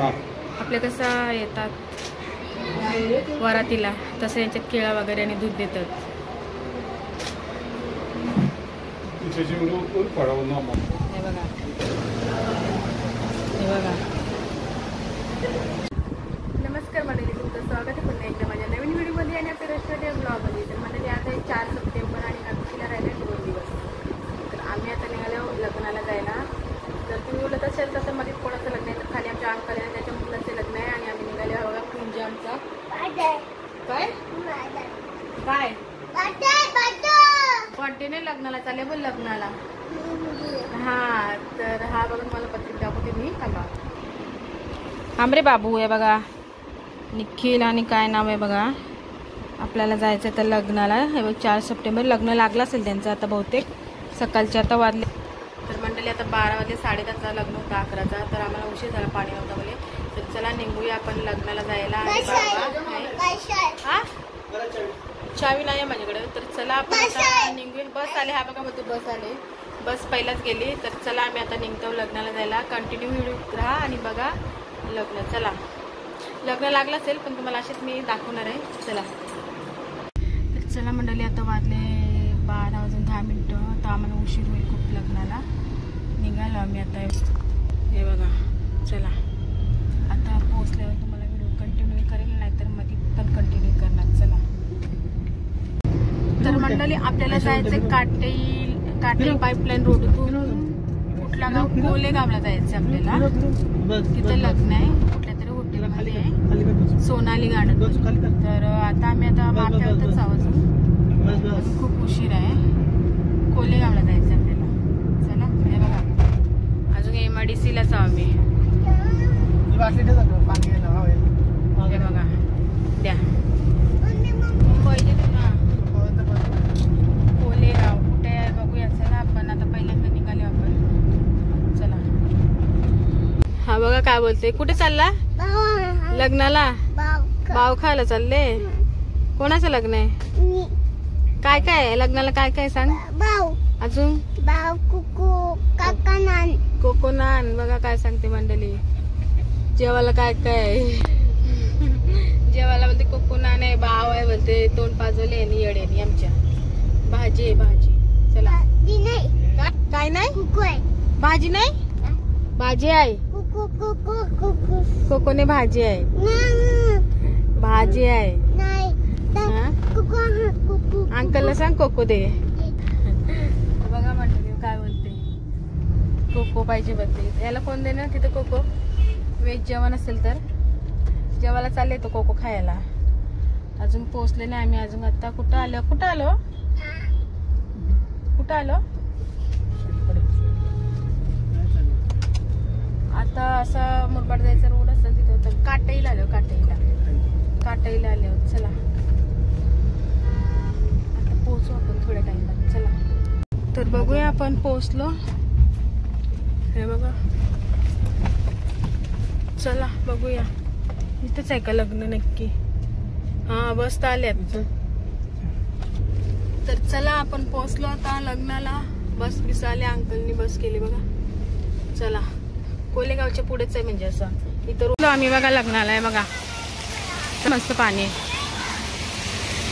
आपले कसं येतात वरातीला तसं यांच्यात केळा वगैरे आणि दूध देतात. हे बघा, हे बघा. नमस्कार मंडळी, तुमचं स्वागत आहे पुन्हा एकदा माझ्या नवीन व्हिडिओमध्ये आणि आपल्या रेस्टॉरंट ब्लॉगमध्ये. तर मंडळी आता 4 सप्टेंबर आणि नक्षीला राहिले 2 दिवस. तर आम्ही आता निघालो लग्नाला जायला. जर तुम्ही बोलत असेल तर मध्ये कोणाचं लग्न आहे तर खाली आमच्या अंकल आहे, त्याच्या मुलाचं लग्न आहे आणि आम्ही निघाले बघा कुंज आमचा. काय काय बर्थडे नाही, लग्नाला चालले बोल लग्नाला. हा तर हा बघा मला पत्रिका दाखवते मी. थांबा आमरे बाबू आहे बघा, निखिल आणि काय नाव आहे बघा. आपल्याला जायचं तर लग्नाला. हे बघ 4 सप्टेंबर लग्न लागलं असेल त्यांचं आता बहुतेक. सकाळचे आता वाजले तर मंडळी आता 12 वाजले. 10:30चा लग्न होता 11चा. तर आम्हाला उशीर झाला, पाणी नव्हता बोले. तर चला निघूया आपण लग्नाला जायला. आणि बाबा चावी नाही आहे माझ्याकडे. तर चला आपण आता निघूया. बस आले, हा बघा मग तू बस आले, बस पहिलाच गेली. तर चला आम्ही आता निघतो लग्नाला जायला. कंटिन्यू व्हिडिओ राहा आणि बघा लग्न. चला लग्न लागलं असेल पण तुम्हाला असेच मी दाखवणार आहे. चला तर चला मंडळी आता वाजले 12 वाजून 10 मिनिटं. तर आम्हाला उशीर होईल खूप लग्नाला. निघालो आम्ही आता. हे बघा चला आता पोहोचल्यावर तुम्हाला व्हिडिओ कंटिन्यू करेल, नाहीतर मध्ये पण कंटिन्यू करणार. चला तर मंडळी आपल्याला जायचं काटेई पाईपलाईन रोडतून कुठला गाव कोलेगावला जायचं आपल्याला. तिथं लग्न आहे कुठल्या तरी हॉटेलमध्ये आहे, सोनाली गार्डन. तर आता आम्ही आता माथ्यावरच आहोत, खूप उशीर आहे. कोलेगावला जायचं आपल्याला. चला हे बघा अजून MIDC लाच आहो आम्ही. हे बघा द्या कोलेगाव कुठे आहे बघूया. चला आपण आता पहिल्यांदा निघालो आपण. चला हा बघा काय बोलते. कुठे चालला लग्नाला? बाव खायला चालले. कोणाचं लग्न आहे? काय काय आहे लग्नाला? काय काय सांग अजून. कोकोनान बघा काय सांगते मंडळी. जेवायला काय काय जेवायला बोलते कोकोनान आहे, बाव आहे बोलते, तोंड पाजवले आणि येड्यानी आमच्या. भाजी आहे भाजी. चला काय नाही भाजी नाही, भाजी आहे. कोकोने भाजी आहे, भाजी आहे. अंकलला सांग कोको दे. बघा म्हणते काय बोलते. कोको पाहिजे बोलते. याला कोण देणार तिथं कोको? वेज जेवण असेल तर जेवायला चालले तो कोको खायला. अजून पोहोचले नाही आम्ही अजून. आता कुठं आलो कुठं आलो कुठं आलो आता. असा मुरबाड जायचा रोड असेल तिथं. तर काटईला आलो, काटईला आले. चला आता पोहोचू आपण थोड्या टाइमात. चला तर बघूया आपण पोहोचलो. हे बघा चला बघूया. इथंच आहे का लग्न नक्की? हा बस तर आल्यात. तर चला आपण पोहोचलो आता लग्नाला. बस बिस आले, अंकलनी बस केली बघा. चला कोलेगावच्या पुढेच आहे म्हणजे असं. इथं आम्ही बघा लग्नाला आहे बघा. मस्त पाणी.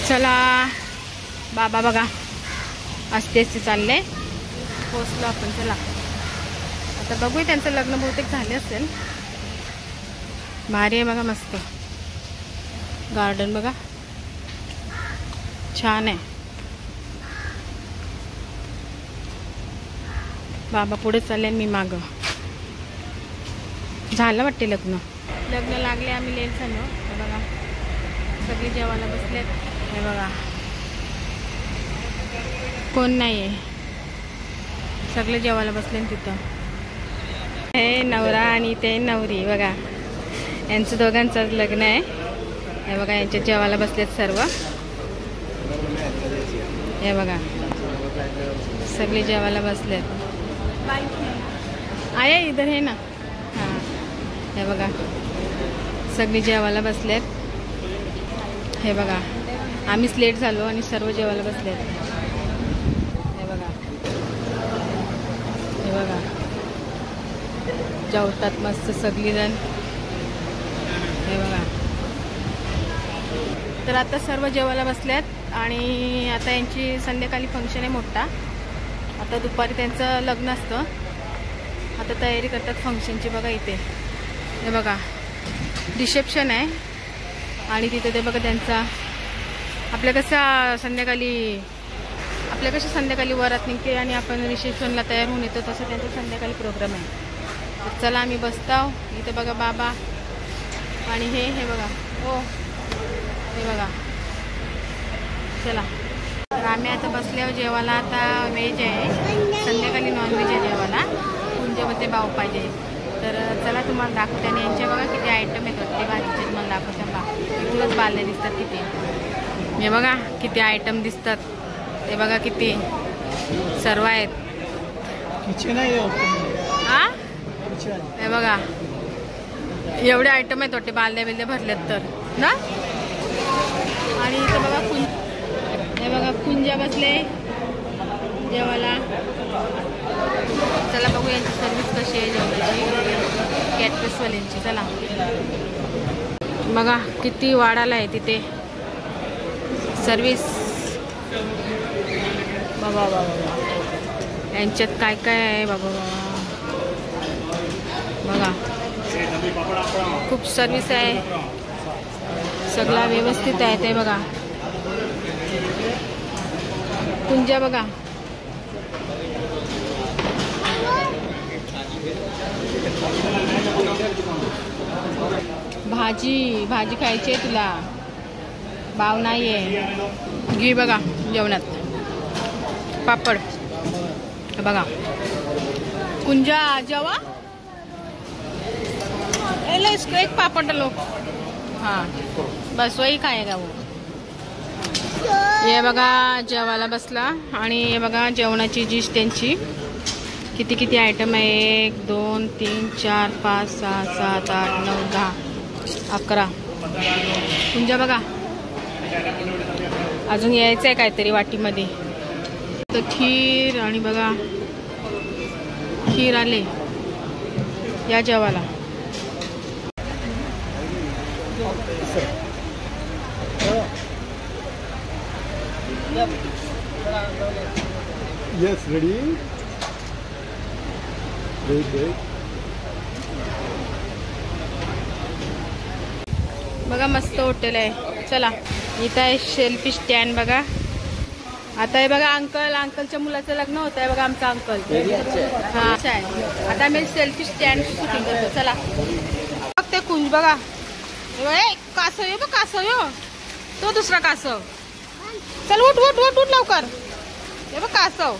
चला बाबा बघा असते चालले. पोहोचलो आपण. चला आता बघूया. त्यांचं लग्न बहुतेक झाले असेल. भारी आहे बघा, मस्त गार्डन बघा, छान आहे. बाबा पुढे चालले मी माग. झालं वाटते लग्न लागले. आम्ही लेट झालो. हे बघा सगळे जेवायला बसलेत. हे बघा कोण नाहीये, सगळे जेवायला बसले तिथं. हे नवरा आणि ते नवरी बघा, यांचं दोघांचं लग्न आहे. हे बघा यांच्या जेवायला बसलेत सर्व. हे बघा सगळे जेवायला बसलेत. आया इधर है ना. हां हे बघा सगळे जेवायला बसलेत. हे बघा आम्हीच लेट झालो आणि सर्व जेवायला बसलेत. हे बघा जेवतात मस्त सगळीजण. हे बघा. तर आता सर्व जेवायला बसल्यात आणि आता यांची संध्याकाळी फंक्शन आहे मोठा. आता दुपारी त्यांचं लग्न असतं. आता तयारी करतात फंक्शनची. बघा इथे हे बघा रिसेप्शन आहे आणि तिथे ते बघा त्यांचा आपल्या कशा संध्याकाळी वरात निघते आणि आपण रिसेप्शनला तयार होऊन येतो, तसं त्यांचा संध्याकाळी प्रोग्राम आहे. तर चला आम्ही बसताव. इथे बघा बाबा आणि हे बघा. हो हे बघा. चला तर आम्ही आता बसल्यावर जेवायला. आता व्हेज आहे, संध्याकाळी नॉनव्हेज आहे जेवायला. कुंजमध्ये भाव पाहिजे. तर चला तुम्हाला दाखवते. आणि यांच्या बघा किती आयटम येतात ते भाजीचे तुम्हाला दाखवते. बा इथूनच बाले दिसतात तिथे. हे बघा किती आयटम दिसतात. ते बघा किती सर्व आहेत. हा हे बघा एवढे आयटम आहेत वाटते. बालद्या बिल्द्या भरल्यात तर ना. आणि इथं बघा हे बघा कुंजा बसले जेवायला. चला बघू यांची सर्विस कशी आहे जेवणाची कॅटरर्सवाल्यांची. चला बघा किती वाढायला आहे तिथे सर्विस. बाबा बाबा यांच्यात काय काय आहे बाबा बघा. खूप सर्विस आहे, सगळा व्यवस्थित आहे. ते बघा कुंजा बघा. भाजी खायची आहे तुला, भाव नाही आहे. घी बघा जेवणात. पापड बघा. कुंजा जेवा इसको एक पापड़ डालो. हाँ बस वही खाएगा वो. हे बघा जेवायला बसला. आणि हे बघा जेवणाची डिश त्यांची किती किती आयटम आहे. 1 2 3 4 5 6 7 8 9 10 11. कुंजा बघा. अजून यायचं आहे काहीतरी वाटीमध्ये. तर खीर आणि बघा खीर आले या जेवायला. Yes, ready? Wait. बघा मस्त हॉटेल आहे. चला इथं आहे सेल्फी स्टँड बघा. आता हे बघा अंकलच्या मुलाचं लग्न होत आहे बघा. आमचा अंकल हा आहे. आता आम्ही सेल्फी स्टँड शूटिंग करतो. चला बघ ते कुंज बघा. कासव ये बघ कासव यो तो दुसरा कासव. चल उठ उठ उठ उठ लवकर. हे बघ कासव.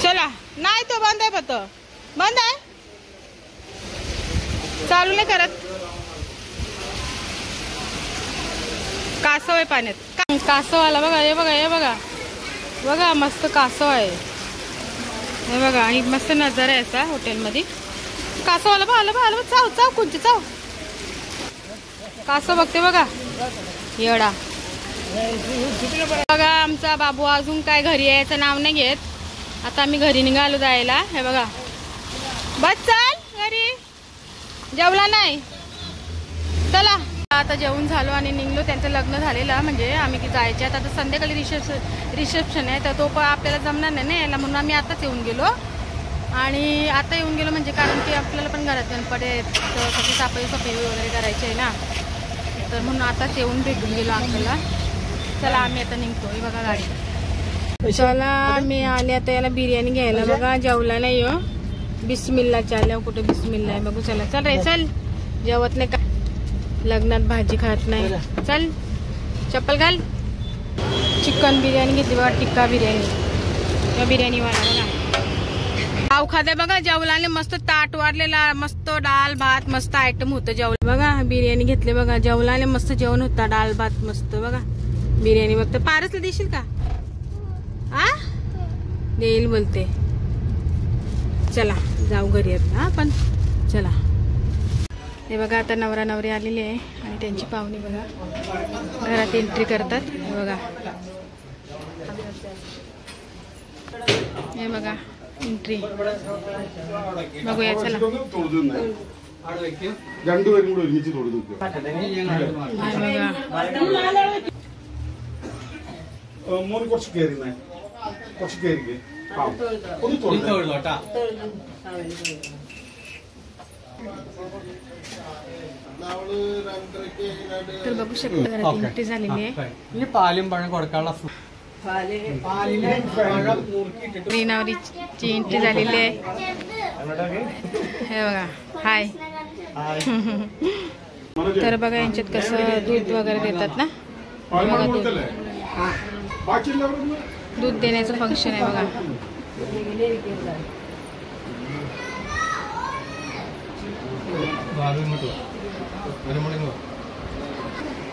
चला नाही तो बंद आहे. फक्त बंद आहे, चालू नाही करत. कासव आहे पाण्यात. कासव आला बघा. हे बघा हे बघा बघा मस्त कासव आहे. हे बघा आणि मस्त नजारा आहे असा हॉटेलमध्ये. कासव आला बघा. आला बघा. चाव चाव कुंची चाव. कासव बघते बघा येडा. बघा आमचा बाबू अजून काय घरी यायचं नाव नाही घेत. आता आम्ही घरी निघालो जायला. हे बघा बस चल घरी. जेवला नाही. चला आता जेवून झालो आणि निघलो. त्यांचं लग्न झालेलं म्हणजे आम्ही जायचे. आता संध्याकाळी रिसेप्शन आहे तर तो पण आपल्याला जमणार नाही ना यायला, म्हणून आम्ही आताच येऊन गेलो. आणि आता येऊन गेलो म्हणजे कारण की आपल्याला पण घरात गणपती आहेत तर सगळी सफाई वगैरे करायची आहे ना. तर म्हणून आताच येऊन भेटून गेलो अंकलला. चला आम्ही आता निघतोय. बघा गाडी. चला मी आले आता याला बिर्याणी घ्यायला. बघा जेवला नाही हो. बिस्मिल्ला चालल्यावर कुठे बिस्मिल्ला आहे बघू. चला चल रे चल. जेवत नाही का लग्नात भाजी खात नाही. चल चप्पल घाल. चिकन बिर्याणी घेतली बघा. टिक्का बिर्याणी. बिर्याणीवाला बघा पाव खाते बघा. जेवलाने मस्त ताट वाढलेला. मस्त डाळ भात मस्त आयटम होतं जेवण. बघा बिर्याणी घेतली बघा. जेवलाने मस्त जेवण होता. डाळ भात मस्त बघा. बिर्याणी बघते. पारसला देशील का? आ देईल बोलते. चला जाऊ घरी आता पण. चला हे बघा आता नवरा नवरी आलेले आहे आणि त्यांची पाहुणी बघा घरात एंट्री करतात. हे बघा हे बघा एंट्री बघूया. चला രണ്ടുപേരും കൂടി ഒരുമിച്ച് തൊടി നോക്കുക. മോന് കുറച്ച് കയറിന്നേ, കുറച്ച് കയറിക്കേ. ഒന്ന് തൊഴിലോട്ടാ. तर बघू शकता घरात एंट्री झालेली आहे. पाലും പഴം കൊടുക്കാനുള്ള रीनावरीची एंट्री झालेली आहे. हे बघा हाय. तर बघा यांच्यात कसं दूध वगैरे देतात ना, दूध देण्याचं फंक्शन आहे बघा.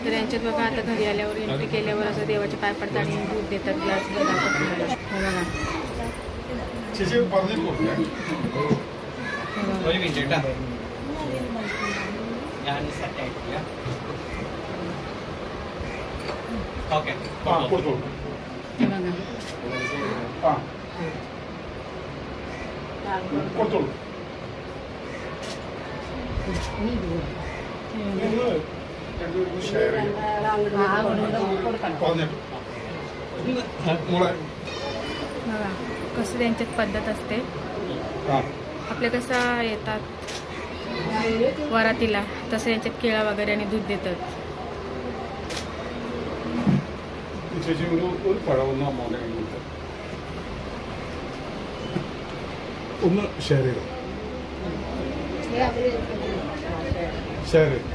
तर यांच्यात बघा आता घरी आल्यावर एंट्री केल्यावर असं देवाचे पाय पडतात आणि दूध देतात ग्लास. हे बघा कसं त्यांच्यात पद्धत असते. आपल्या कसं येतात वरातीला तसं यांच्यात केळा वगैरे आणि दूध देतात. ഒന്ന് ഷെയർ ചെയ്തോ, ഷെയർ ചെയ്തു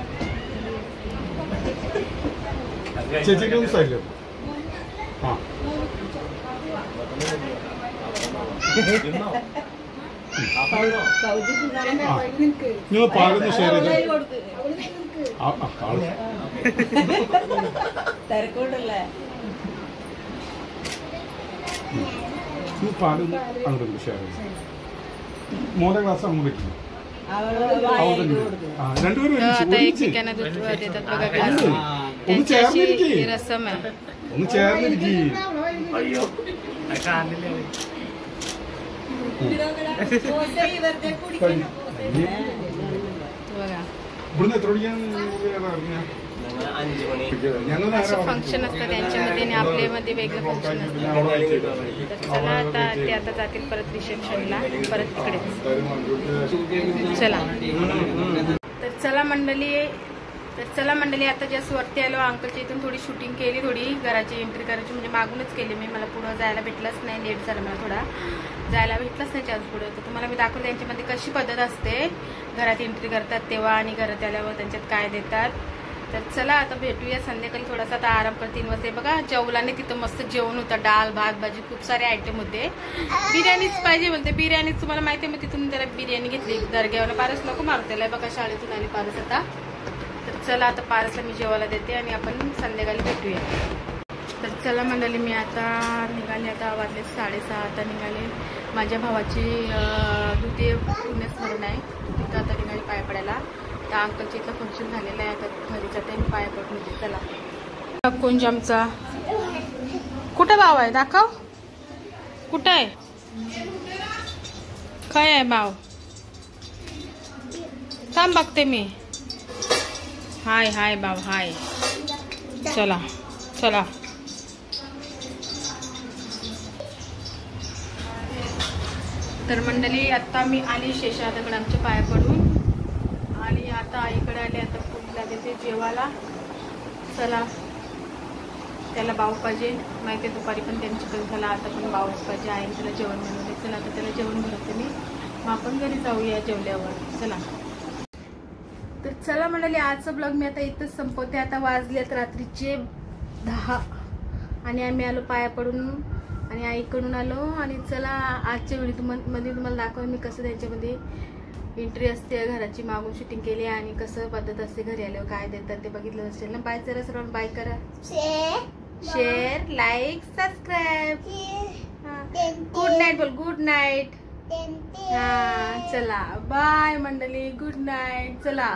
ചേച്ചിക്ക് ഒന്ന് സൈഡിൽ. ആ നിങ്ങൾ പാലൊന്ന് ഷെയർ ചെയ്തു. പാലൊന്ന് അങ്ങോട്ട് ഷെയർ ചെയ്തു. മോന്റെ ക്ലാസ് അങ്ങോട്ട് വെക്കുന്നു. രണ്ടുപേരും एकमेकांना दूध देतात बघा ग्लास. ഒന്ന് ചേർന്നിരിക്കേ, ही रसम आहे. ഒന്ന് ചേർന്നിരിക്കേ. बघा ഇവിടുന്ന് എത്ര മണിക്കാണ് ഇറങ്ങിയ? फंक्शन असतं त्यांच्यामध्ये आणि आपल्यामध्ये वेगळं फंक्शन असतं. तर चला आता ते आता जातील परत रिसेप्शनला, परत तिकडे. चला तर चला मंडळी आता जस्ट वरती आलो. अंकलच्या इथून थोडी शूटिंग केली, थोडी घराची एंट्री करायची म्हणजे मागूनच केली मी. मला पुढं जायला भेटलंच नाही, लेट झालं मला थोडा, जायला भेटलंच नाही चान्स पुढं. तर तुम्हाला मी दाखवलं त्यांच्यामध्ये कशी पद्धत असते, घरात एंट्री करतात तेव्हा आणि घरात आल्यावर त्यांच्यात काय देतात. तर चला आता भेटूया संध्याकाळी. थोडासा आता आराम कर, 3 वाजता. बघा जेवलाने तिथं मस्त जेवण होतं, डाळ भात भाजी खूप सारे आयटम होते. बिर्याणीच पाहिजे बोलते, बिर्याणीच तुम्हाला माहिती आहे. मग तिथून त्याला बिर्याणी घेतली दर्ग्यावर. पारस नको मारू त्याला, बघा शाळेतून आली पारस आता. तर चला आता पारसला मी जेवायला देते आणि आपण संध्याकाळी भेटूया. तर चला मंडळी मी आता निघाले, आता वाजले 6:30. आता निघाले. माझ्या भावाची द्वितीय पुण्यस्मरण आहे, तिथं आता निघाले पाया पडायला. त्या अंकलच्या इथलं फंक्शन झालेलं आहे, आता घरी जाते आणि पाया पडून येते. चला कुंजमचा कुठं भाव आहे दाखव, कुठं आहे, काय आहे भाव, थांब बघते मी. हाय हाय भाव हाय. चला चला तर मंडळी आता मी आली शेषादाकडे आमच्या पाया पडून आणि आता आईकडे आले. आता पूजेला देते जेवायला. चला त्याला भाव पाहिजे, माहिती आहे दुपारी पण त्यांच्याकडे झाला, आता पण भावच पाहिजे. आई त्याला जेवण बनवते. चला आता त्याला जेवण बनवते मी, मग आपण घरी जाऊया जेवल्यावर. चला तर चला मंडळी आजचा ब्लॉग मी आता इथंच संपवते. आता वाजलेत रात्रीचे 10 आणि आम्ही आलो पाया पडून आणि आईकडून आलो. आणि चला आजच्या व्हिडिओ मध्ये तुम्हाला दाखवून मी कसं त्यांच्यामध्ये एंट्री असते, घराची मागून शूटिंग केली आणि कसं पद्धत असते, घरी आल्यावर काय देतात ते बघितलं असेल ना. बाय करा सर्वांना, बाय करा, share like subscribe. Good night बोल, गुड नाईट. हा चला बाय मंडळी, गुड नाईट. चला.